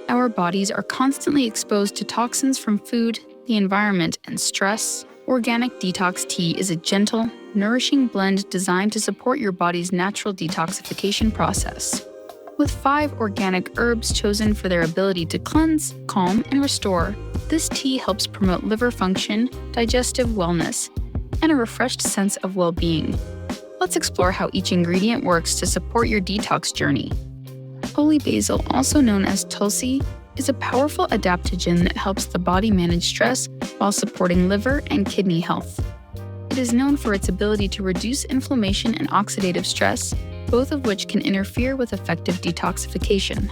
Our bodies are constantly exposed to toxins from food, the environment, and stress. Organic Detox Tea is a gentle, nourishing blend designed to support your body's natural detoxification process. With 5 organic herbs chosen for their ability to cleanse, calm, and restore, this tea helps promote liver function, digestive wellness, and a refreshed sense of well-being. Let's explore how each ingredient works to support your detox journey. Holy basil, also known as tulsi, is a powerful adaptogen that helps the body manage stress while supporting liver and kidney health. It is known for its ability to reduce inflammation and oxidative stress, both of which can interfere with effective detoxification.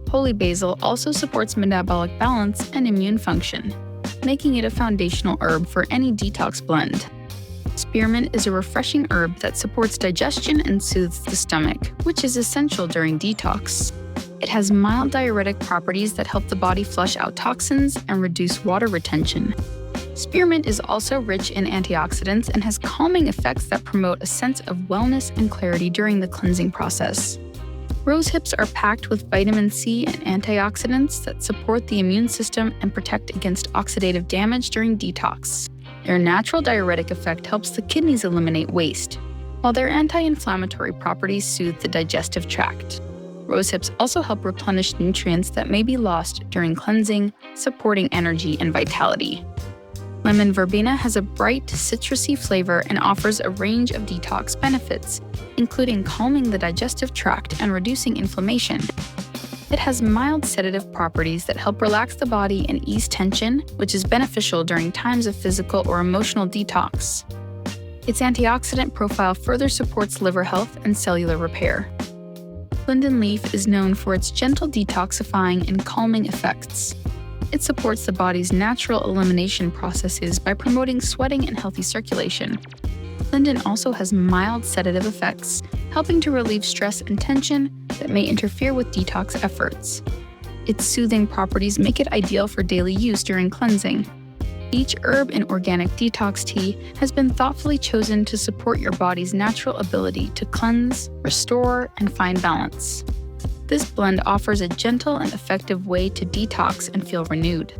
Holy basil also supports metabolic balance and immune function, making it a foundational herb for any detox blend. Spearmint is a refreshing herb that supports digestion and soothes the stomach, which is essential during detox. It has mild diuretic properties that help the body flush out toxins and reduce water retention. Spearmint is also rich in antioxidants and has calming effects that promote a sense of wellness and clarity during the cleansing process. Rose hips are packed with vitamin C and antioxidants that support the immune system and protect against oxidative damage during detox. Their natural diuretic effect helps the kidneys eliminate waste, while their anti-inflammatory properties soothe the digestive tract. Rose hips also help replenish nutrients that may be lost during cleansing, supporting energy and vitality. Lemon verbena has a bright, citrusy flavor and offers a range of detox benefits, including calming the digestive tract and reducing inflammation. It has mild sedative properties that help relax the body and ease tension, which is beneficial during times of physical or emotional detox. Its antioxidant profile further supports liver health and cellular repair. Linden leaf is known for its gentle detoxifying and calming effects. It supports the body's natural elimination processes by promoting sweating and healthy circulation. Linden also has mild sedative effects, helping to relieve stress and tension that may interfere with detox efforts. Its soothing properties make it ideal for daily use during cleansing. Each herb in organic detox tea has been thoughtfully chosen to support your body's natural ability to cleanse, restore, and find balance. This blend offers a gentle and effective way to detox and feel renewed.